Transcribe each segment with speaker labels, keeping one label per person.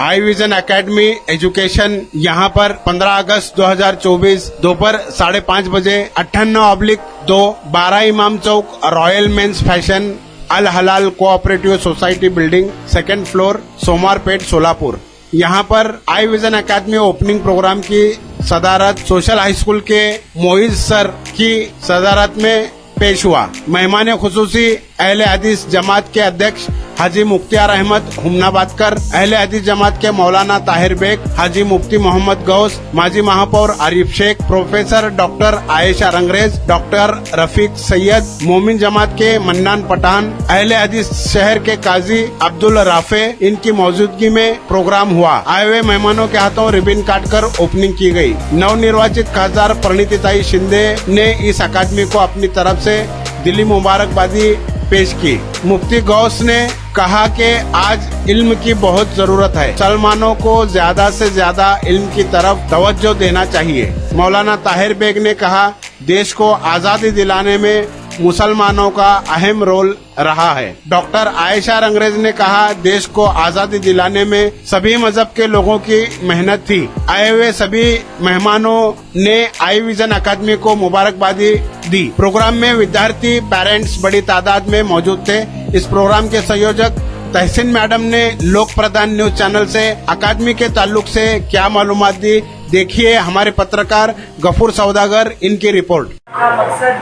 Speaker 1: आई vision academy education यहाँ पर 15 अगस्त 2024 दोपहर 5:30 बजे 58/2 12 Imam Chowk royal men's fashion Al Halal cooperative society building 2nd floor Somarpet Solapur. यहाँ पर I vision academy opening programme की सदारत सोशल हाई स्कूल के मोइज सर की सदारत में पेश हुआ। मेहमान खुसूसी अहले हदीस जमात के अध्यक्ष हाजी मुख्तियार अहमद हुमनाबादकर, अहले हदीस जमात के मौलाना ताहिर बेग, हाजी मुफ्ती मोहम्मद गौस, माजी महापौर Arif Shaikh, professor doctor Ayesha Rangrez, doctor Rafiq Syed, Momin Jamat के मन्नान पठान, अहले हदीस शहर के काजी अब्दुल राफे, इनकी मौजूदगी में प्रोग्राम हुआ। आए हुए मेहमानों के हाथों रिबन काटकर ओपनिंग की गई। नवनिर्वाचित खासदार परिणीताई शिंदे ने इस अकादमी को अपनी तरफ से दिली मुबारकबादी पेश की। मुफ्ती गौस ने कहा कि आज इल्म की बहुत जरूरत है, मुसलमानों को ज्यादा से ज्यादा इल्म की तरफ तवज्जो देना चाहिए। मौलाना ताहिर बेग ने कहा, देश को आजादी दिलाने में मुसलमानों का अहम रोल रहा है। डॉक्टर आयशा रंगरेज ने कहा, देश को आजादी दिलाने में सभी मजहब के लोगों की मेहनत थी। आए हुए सभी मेहमानों ने आई विजन अकादमी को मुबारकबादी दी। प्रोग्राम में विद्यार्थी, पेरेंट्स बड़ी तादाद में मौजूद थे। इस प्रोग्राम के संयोजक तहसीन मैडम ने लोक प्रधान न्यूज चैनल से अकादमी के ताल्लुक से क्या मालूमात दी, देखिए हमारे पत्रकार गफूर सौदागर, इनकी रिपोर्ट।
Speaker 2: मकसद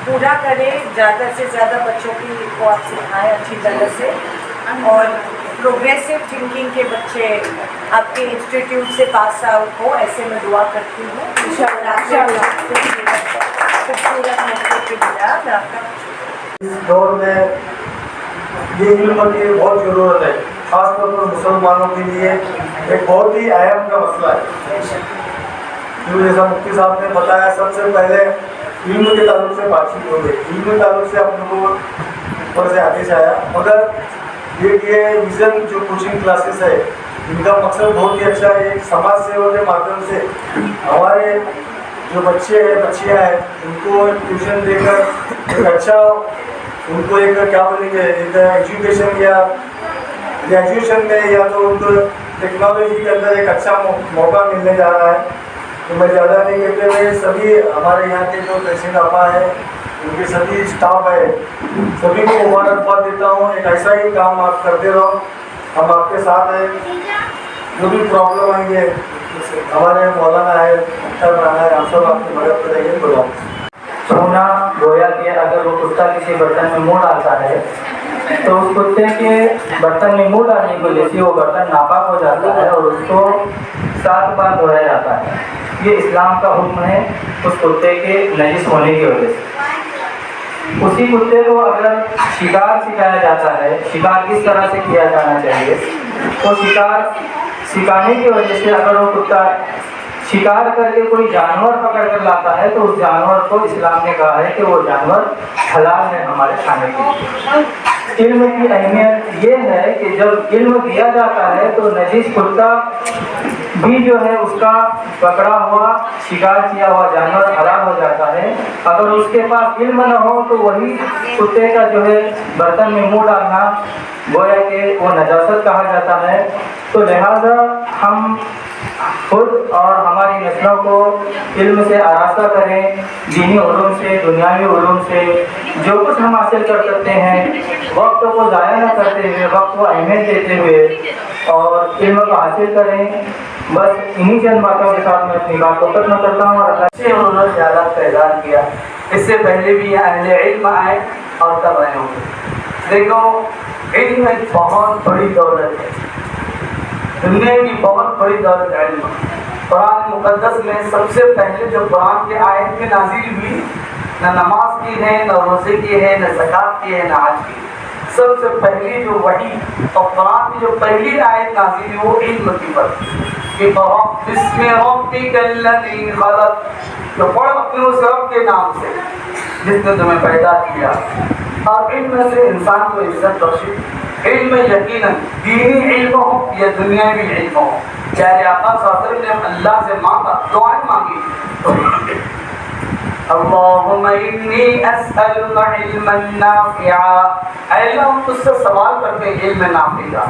Speaker 2: पूरा करें, ज़्यादा से ज़्यादा बच्चों को आप सिखाएं अच्छी तरह से, और प्रोग्रेसिव थिंकिंग के बच्चे आपके इंस्टीट्यूट से पास आउट हो, ऐसे मैं दुआ करती हूँ। इंशाअल्लाह खूबसूरत मौके पे मिला मैं आपका।
Speaker 3: इस दौर में ये इल्म की बहुत ज़रूरत है, खासतौर पर मुसलमानों के लिए एक बहुत ही अहम का मसला है। क्योंकि जैसा मुफ्ती साहब ने बताया, सबसे पहले इल्म के ताल्लुक से बातचीत हो गई, इल्म के ताल्लुक से अपने को ऊपर से आदेश आया। मगर ये विज़न जो कोचिंग क्लासेस है, इनका मकसद बहुत ही अच्छा है। एक समाज सेवा के माध्यम से हमारे जो बच्चे हैं, बच्चियाँ हैं, उनको ट्यूशन देकर एक अच्छा, उनको एक क्या बोलेंगे, एक एजुकेशन या ग्रेजुएशन में या तो उनको टेक्नोलॉजी के अंदर एक अच्छा मौका मिलने जा रहा है। तो मैं ज़्यादा नहीं कहते हुए सभी हमारे यहाँ के जो पेशेंट आपा है, उनके सभी स्टाफ है, सभी को मुबारकबाद देता हूँ। एक ऐसा ही काम आप करते रहो, हम आपके साथ हैं। जो भी प्रॉब्लम आएंगे, हमारे मौलाना है, हम सब आपकी मदद करेंगे। बोला
Speaker 4: सोना गोया कि अगर वो कुत्ता किसी बर्तन में मुँह डालता है तो उस कुत्ते के बर्तन में मुँह डालने की वजह से वो बर्तन नापाक हो जाता है और उसको 7 बार धोया जाता है। ये इस्लाम का हुक्म है उस कुत्ते के नजिस होने की वजह से। उसी कुत्ते को अगर शिकार सिखाया जाता है, शिकार किस तरह से किया जाना चाहिए, तो शिकार सिखाने की वजह से अगर वो कुत्ता शिकार करके कोई जानवर पकड़ कर लाता है तो उस जानवर को इस्लाम ने कहा है कि वो जानवर हलाल है हमारे खाने के लिए। इल्म की अहमियत ये है कि जब इल्म दिया जाता है तो नजीस कुत्ता भी जो है उसका पकड़ा हुआ शिकार किया हुआ जानवर हलाल हो जाता है। अगर उसके पास इल्म न हो तो वही कुत्ते का जो है बर्तन में मुँह डालना गोया कि वो नजासत कहा जाता है। तो लिहाजा हम खुद और हमारी नस्लों को इल्म से आरास्ता करें, दीनी उलूम से, दुनियावी उलूम से जो कुछ हम हासिल कर सकते हैं, वक्त को ज़ाया न करते हुए, वक्त को अहमियत देते हुए और इल्म को हासिल करें। बस इन्हीं चंद बातों के साथ मैं अपनी बात को खत्म करता हूँ। और अच्छे उन्होंने ज़्यादा पैदान किया, इससे पहले भी अहले इल्म आए और तब आए होंगे। देखो, इल्म एक बहुत बड़ी दौलत है, दुनिया की बहुत बड़ी दौलत है इल्म। कुरान मुकद्दस में सबसे पहले जो कुरान के आयत में नाजिल हुई, न नमाज की है, न रोज़े की है, न ज़कात की है, न हज की। सबसे पहली जो वही और कुरान की जो पहली आयत नाजिल हुई वो इल्म की पर कि बिस्मि रब्बिकल्लज़ी खलक़, तो पढ़ अपने उस रब के नाम से जिसने तुम्हें पैदा किया। और इल्म से इंसान को इज्जत बख्शी। इल्म यकीनन दीनी इल्म हो या दुनियावी इल्म हो, प्यारे आका सल्लल्लाहु अलैहि वसल्लम ने अल्लाह से मांगा, दुआएं मांगी, तो اللهم انی اسألک علما نافعا، اے اللہ ہم تجھ سے سوال کرتے ہیں علم نافع کا،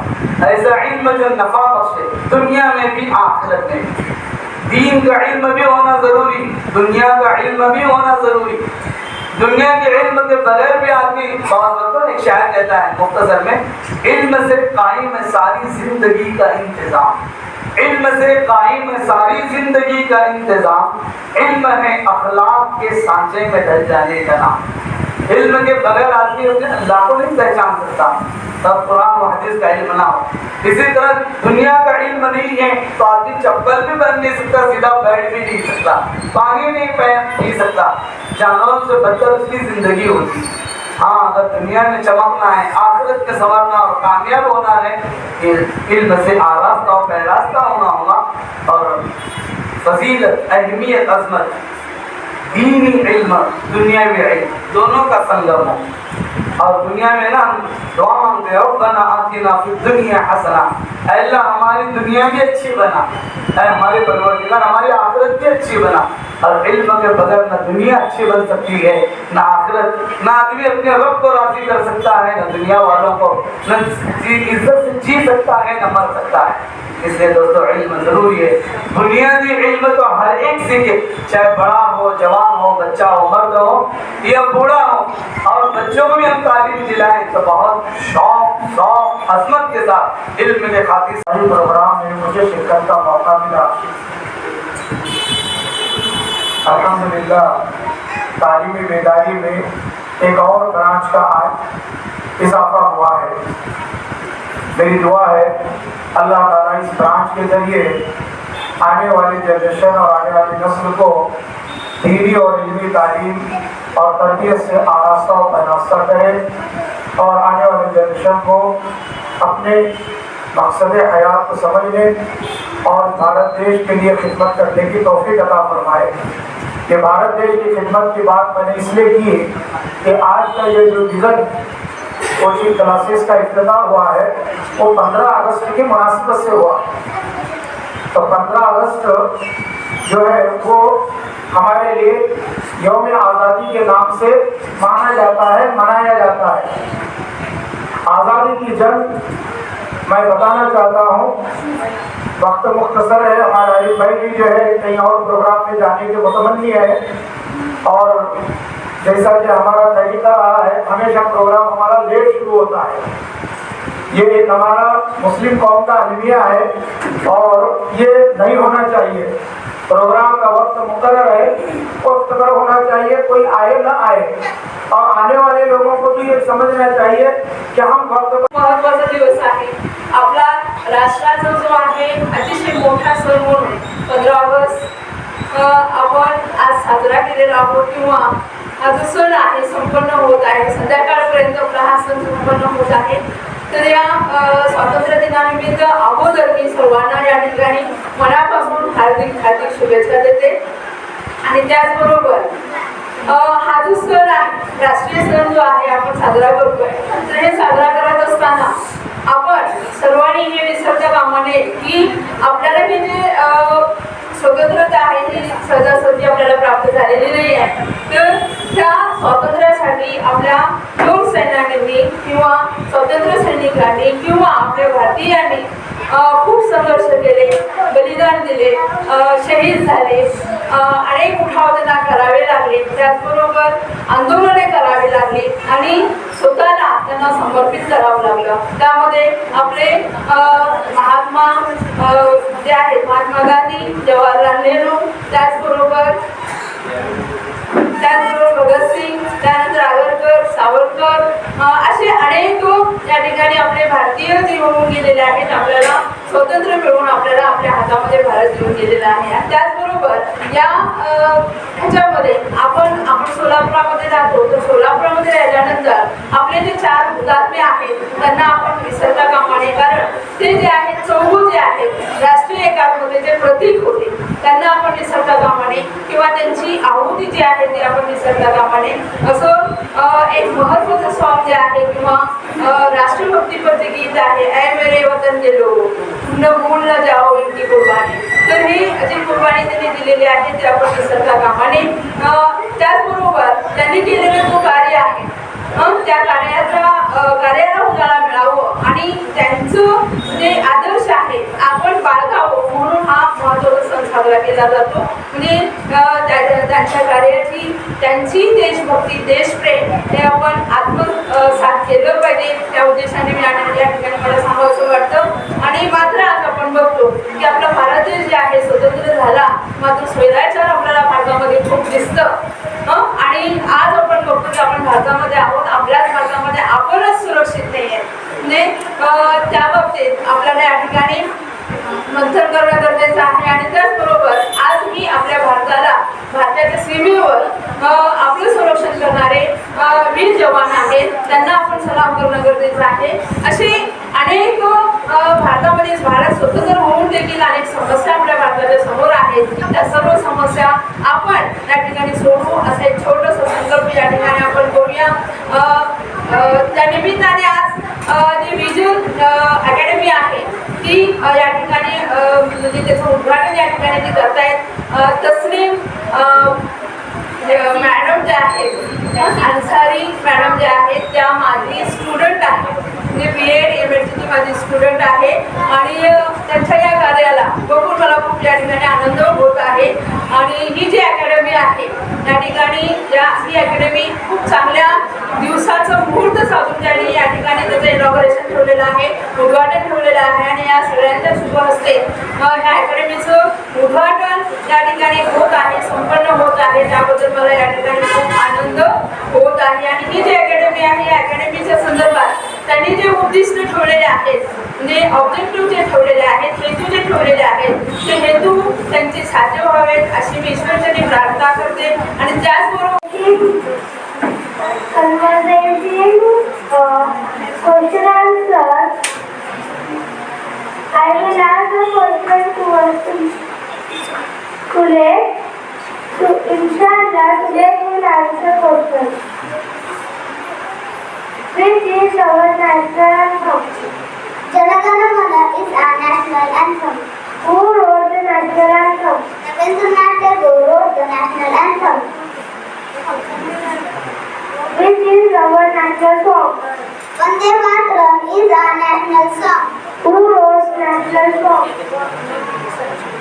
Speaker 4: ایسا علم جو نفع بخشے دنیا میں بھی آخرت میں بھی۔ دین کا علم بھی ہونا ضروری، دنیا کا علم بھی ہونا ضروری۔ دنیا کے علم کے بغیر بھی آدمی بہت وقت ایک شاعر کہتا ہے مختصر میں، علم سے قائم ہے ساری زندگی کا انتظام، علم سے قائم ہے ساری زندگی کا انتظام، علم ہے اخلاق کے سانچے میں ڈھل جانے کا نام۔ علم کے بغیر آدمی اپنے اللہ کو نہیں پہچان سکتا تب قرآن و حدیث کا علم نہ ہو۔ اسی طرح دنیا کا علم نہیں ہے تو آدمی چپل بھی پہن نہیں سکتا، سیدھا بیٹھ بھی نہیں سکتا، پانی نہیں پی سکتا، جانوروں سے بدتر اس کی زندگی ہوتی۔ ہاں اگر دنیا میں چمکنا ہے، آخرت میں سنورنا اور کامیاب ہونا ہے، علم سے آراستہ اور پیراستہ ہونا ہوگا، اور فضیلت، اہمیت، عظمت، دینی علم، دنیاوی علم دونوں کا سنگم ہو۔ اور دنیا میں نا ہم دعا مانگتے ہیں ربنا آتنا فی الدنیا حسنہ، اے اللہ ہماری دنیا بھی اچھی بنا، اے ہمارے پروردگار ہماری آخرت بھی اچھی بنا۔ اور علم کے بغیر نہ دنیا اچھی بن سکتی ہے نہ آخرت، نہ آدمی اپنے رب کو راضی کر سکتا ہے، نہ دنیا والوں کو نہ عزت سے جی سکتا ہے نہ مر سکتا ہے۔ اس لیے دوستو علم ضروری ہے، بنیادی علم تو ہر ایک سیکھے، چاہے بڑا ہو، جوان ہو، بچہ ہو، مرد ہو یا بوڑھا ہو، اور بچوں کو بھی ہم تعلیم دلائیں تو بہت شوق عظمت کے ساتھ علم کے خاطر
Speaker 3: پروگرام میں مجھے شرکت کا موقع ملا۔ الحمدللہ تعلیمی بیداری میں ایک اور برانچ کا آج اضافہ ہوا ہے۔ میری دعا ہے اللہ تعالیٰ اس برانچ کے ذریعے آنے والی جنریشن اور آنے والی نسل کو دینی اور علمی تعلیم اور تربیت سے آراستہ و پیراستہ کرے، اور آنے والی جنریشن کو اپنے مقصد حیات کو سمجھنے اور بھارت دیش کے لیے خدمت کرنے کی توفیق عطا فرمائے۔ کہ بھارت دیش کی خدمت کی بات میں نے اس لیے کی کہ آج کا یہ جو وزن کوچنگ کلاسز کا افتتاح ہوا ہے وہ 15 اگست کی مناسبت سے ہوا، تو 15 اگست جو ہے وہ ہمارے لیے یوم آزادی کے نام سے مانا جاتا ہے، منایا جاتا ہے۔ آزادی کی جنگ میں بتانا چاہتا ہوں، وقت مختصر ہے، ہمارا علی بھائی بھی جو ہے کہیں اور پروگرام میں جانے کے متمنی ہے، اور جیسا کہ ہمارا طریقہ رہا ہے ہمیشہ پروگرام ہمارا لیٹ شروع ہوتا ہے۔ یہ ایک ہمارا مسلم قوم کا المیہ ہے اور یہ نہیں ہونا چاہیے۔ پروگرام کا وقت مقرر ہے، وقت پر ہونا چاہیے، کوئی آئے نہ آئے، اور آنے والے لوگوں کو بھی یہ سمجھنا چاہیے کہ ہم وقت پر
Speaker 5: महत्त्वाचा दिवस आहे आपला राष्ट्राचा जो आहे अतिशय मोठा सण म्हणून 15 ऑगस्ट आपण आज साजरा केलेला आहोत, किंवा हा जो सण आहे संपन्न होत आहे, संध्याकाळपर्यंत आपला हा सण संपन्न होत आहे। तर या स्वातंत्र्य दिनानिमित्त अगोदर मी सर्वांना या ठिकाणी मनापासून हार्दिक हार्दिक शुभेच्छा देते। आणि त्याचबरोबर हा जो सण आहे, राष्ट्रीय सण जो आहे आपण साजरा करतोय, तर हे साजरा करत असताना आपण सर्वांनी हे विसरता कामा नये की आपल्याला हे जे स्वतंत्रता आहे ही सहजासहजी आपल्याला प्राप्त झालेली नाही आहे। तर त्या स्वातंत्र्यासाठी आपल्या लोक सैनिकांनी किंवा स्वातंत्र्य सैनिकांनी किंवा आपल्या भारतीयांनी खूप संघर्ष केले, बलिदान दिले, शहीद झाले, अनेक उठाव त्यांना करावे लागले, त्याचबरोबर आंदोलने करावी लागली आणि स्वतःला त्यांना समर्पित करावं लागलं। त्यामध्ये आपले महात्मा जे आहेत, महात्मा गांधी, जवाहरलाल नेहरू, त्याचबरोबर भगतसिंग, त्यानंतर आगरकर, सावरकर, असे अनेक या ठिकाणी आपले भारतीय जे होऊन गेलेले आहेत, आपल्याला स्वातंत्र्य मिळवून आपल्याला आपल्या हातामध्ये भारत घेऊन गेलेला आहे। आणि त्याचबरोबर या ह्याच्यामध्ये आपण सोलापुरामध्ये जातो, तर सोलापुरामध्ये राहिल्यानंतर आपले जे 4 हुतात्मे आहेत त्यांना आपण विसरता कामा नये, कारण ते जे आहेत चौघ जे आहेत राष्ट्रीय एकात्मतेचे प्रतीक होते, त्यांना आपण विसरता कामा नये, किंवा त्यांची आहुती जी आहे ती आपण विसरता कामा नये। असं एक महत्त्वाचं सॉन्ग जे आहे किंवा राष्ट्रभक्तीपरचे गीत आहे ऐ मेरे वतन के लोगो न भूल न जाओ इनकी कुर्बानी. तर ही जी कुर्बानी त्यांनी दिलेली आहे ते आपण विसरता कामा नये. त्याचबरोबर त्यांनी केलेलं जो कार्य आहे त्या कार्याला उजाळा मिळावं आणि त्यांचं जे आदर्श आहे आपण बाळगावं म्हणून हा महत्त्वाचा सण साजरा केला जातो. म्हणजे त्यांच्या कार्याची त्यांची देशभक्ती देशप्रेम हे आपण आत्मसात केलं पाहिजे. त्या उद्देशाने मी या ठिकाणी मला सांगावंसं वाटतं. आणि मात्र आज आपण बघतो की आपला भारत देश जे आहे स्वतंत्र झाला मात्र स्वैराचार आपल्याला भारतामध्ये खूप दिसतं. आणि आज आपण बघतो की आपण भारतामध्ये आहोत, आपल्याच भारतामध्ये आपणच सुरक्षित नाही आहे. म्हणजे त्या बाबतीत आपल्याला या ठिकाणी मंथन करणं गरजेचं आहे. आणि त्याचबरोबर आजही आपल्या भारताच्या सीमेवर आपलं संरक्षण करणारे वीर जवान आहेत त्यांना आपण सलाम करणं गरजेचं आहे. असे अनेक भारत स्वतंत्र होऊन देखील अनेक समस्या आपल्या भारताच्या समोर आहेत. त्या सर्व समस्या आपण या ठिकाणी सोडवू असं एक छोटंसं संकल्प या ठिकाणी आपण करूया. त्या निमित्ताने आज जी विजन अकॅडमी आहे ती या ठिकाणी म्हणजे त्याचं उद्घाटन या ठिकाणी ते करतायत. तस्लीम मॅडम ज्या आहेत अन्सारी मॅडम ज्या आहेत त्या माझी स्टुडंट आहे. म्हणजे BEd MedCची माझी स्टुडंट आहे आणि त्यांच्या या कार्याला बघून मला खूप या ठिकाणी आनंद होत आहे. आणि ही जी अकॅडमी आहे त्या ठिकाणी ही अकॅडमी खूप चांगल्या दिवसाचं मुहूर्त साधून त्यांनी या ठिकाणी त्याचं इनॉग्रेशन ठेवलेलं आहे, उद्घाटन ठेवलेलं आहे. आणि या सगळ्यांच्या शुभ हस्ते ह्या अकॅडमीचं उद्घाटन या ठिकाणी होत आहे, संपन्न होत आहे. त्याबद्दल मला या ठिकाणी खूप आनंद होत आहे. आणि ही जी अकॅडमी आहे या अकॅडमीच्या संदर्भात त्यांनी जे उद्दिष्ट ठेवलेले आहेत म्हणजे ऑब्जेक्टिव्ह जे ठेवलेले आहेत, हेतू जे ठेवलेले आहेत ते हेतू त्यांचे साध्य व्हावेत अशी मी ईश्वराची प्रार्थना करते. आणि त्याचबरोबर
Speaker 6: I will ask the question to Kule. So inshallah today we will answer question. Which is our national anthem? Jana Gana Mana is our national anthem. Who wrote the national anthem? Rabindranath Tagore wrote the national anthem. Which is our national song? Vande Mataram is our national song. Who wrote national song?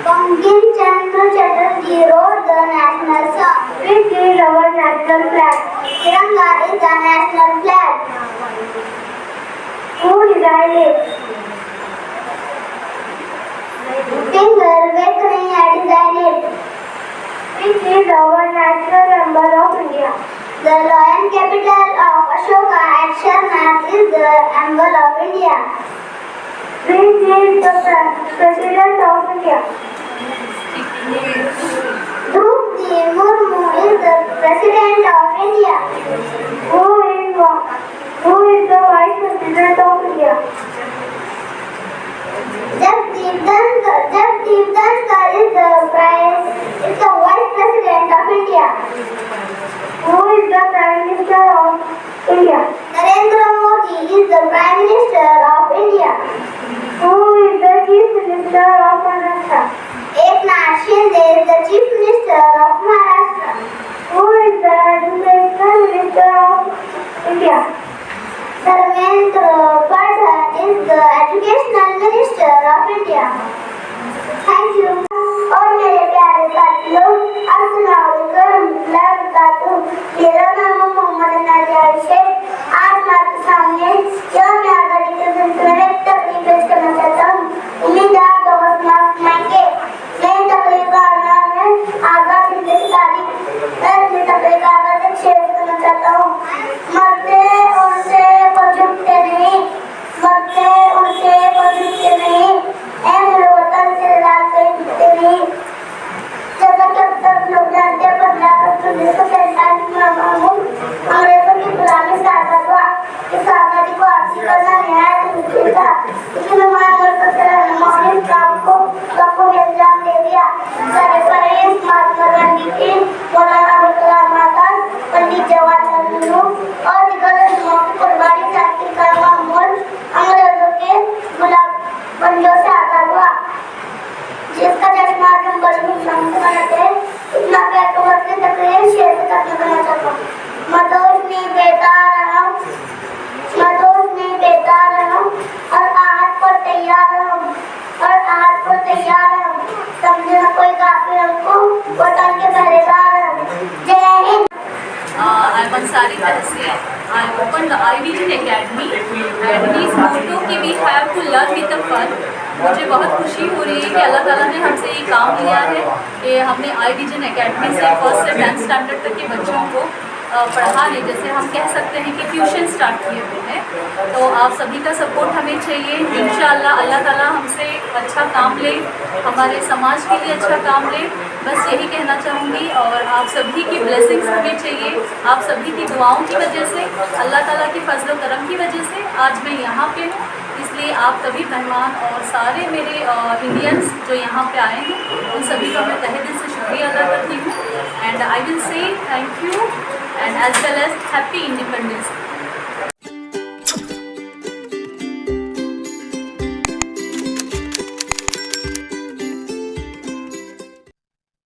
Speaker 6: Bankim Chandra Chatterjee wrote the national song. Which is our national flag? Tiranga is our national flag. Who designed it? Finger Venkataya designed it. Which is our national emblem of India? The lion capital of Ashoka at Sharnath is the emblem of India. Which is the President of India? Draupadi Murmu is the President of India. Who is the Vice President of India? Jagdeep Dhankar is the Vice President of India. Who is the Prime Minister of India? Narendra Modi is the Prime Minister of India. Who is the Chief Minister of Maharashtra? Eknath Shinde is the Chief Minister of Maharashtra. Who is the Education Minister of India? Dharmendra Pradhan is the Educational Minister of India. Thank you. और मेरे प्यारे साथियों, अस्सलाम वालेकुम। मेरा नाम मोहम्मद नाजिया शेख। आज मैं आपके सामने यौम आज़ादी के सिलसिले में तकरीर पेश करना चाहता हूँ। उम्मीद है आप बहुत माफ मांगे। मेरी तकरीर का नाम है आज़ाद हिंद की तारीख। मैं अपनी तकरीर का आगाज़ एक शेर से करना चाहता हूँ। मरते उनसे पर झुकते नहीं, मरते उनसे पर झुकते नहीं, ऐ मेरे वतन से लाल कहीं झुकते नहीं। जैसा कि अब सब लोग जानते हैं 15 अगस्त 1947 में नहीं देता रहा, मैं दोस्त नहीं देता रहा, और आज को तैयार हूँ, और आज को तैयार हूँ, समझे ना कोई काफी हमको वतन के पहरेदार हूँ। जय Hind.
Speaker 7: I'm Ansari Tahsil. I opened the iVision Academy and his motto कि we have to learn with the fun. मुझे बहुत खुशी हो रही है कि अल्लाह ताला ने हमसे ये काम लिया है कि हमने iVision Academy से 1st से 10th स्टैंडर्ड तक के बच्चों को पढ़ाने, जैसे हम कह सकते हैं कि ट्यूशन स्टार्ट किए हुए हैं। तो आप सभी का सपोर्ट हमें चाहिए। इंशाअल्लाह अल्लाह ताला हमसे अच्छा काम ले, हमारे समाज के लिए अच्छा काम ले, बस यही कहना चाहूँगी। और आप सभी की ब्लेसिंग्स हमें चाहिए, आप सभी की दुआओं की वजह से, अल्लाह ताला की फजल व करम की वजह से आज मैं यहाँ पे हूँ। इसलिए आप सभी मेहमान और सारे मेरे इंडियंस जो यहाँ पे आए हैं, उन सभी का मैं तहे दिल से शुक्रिया अदा करती हूँ। And I will say thank you and as well as happy independence.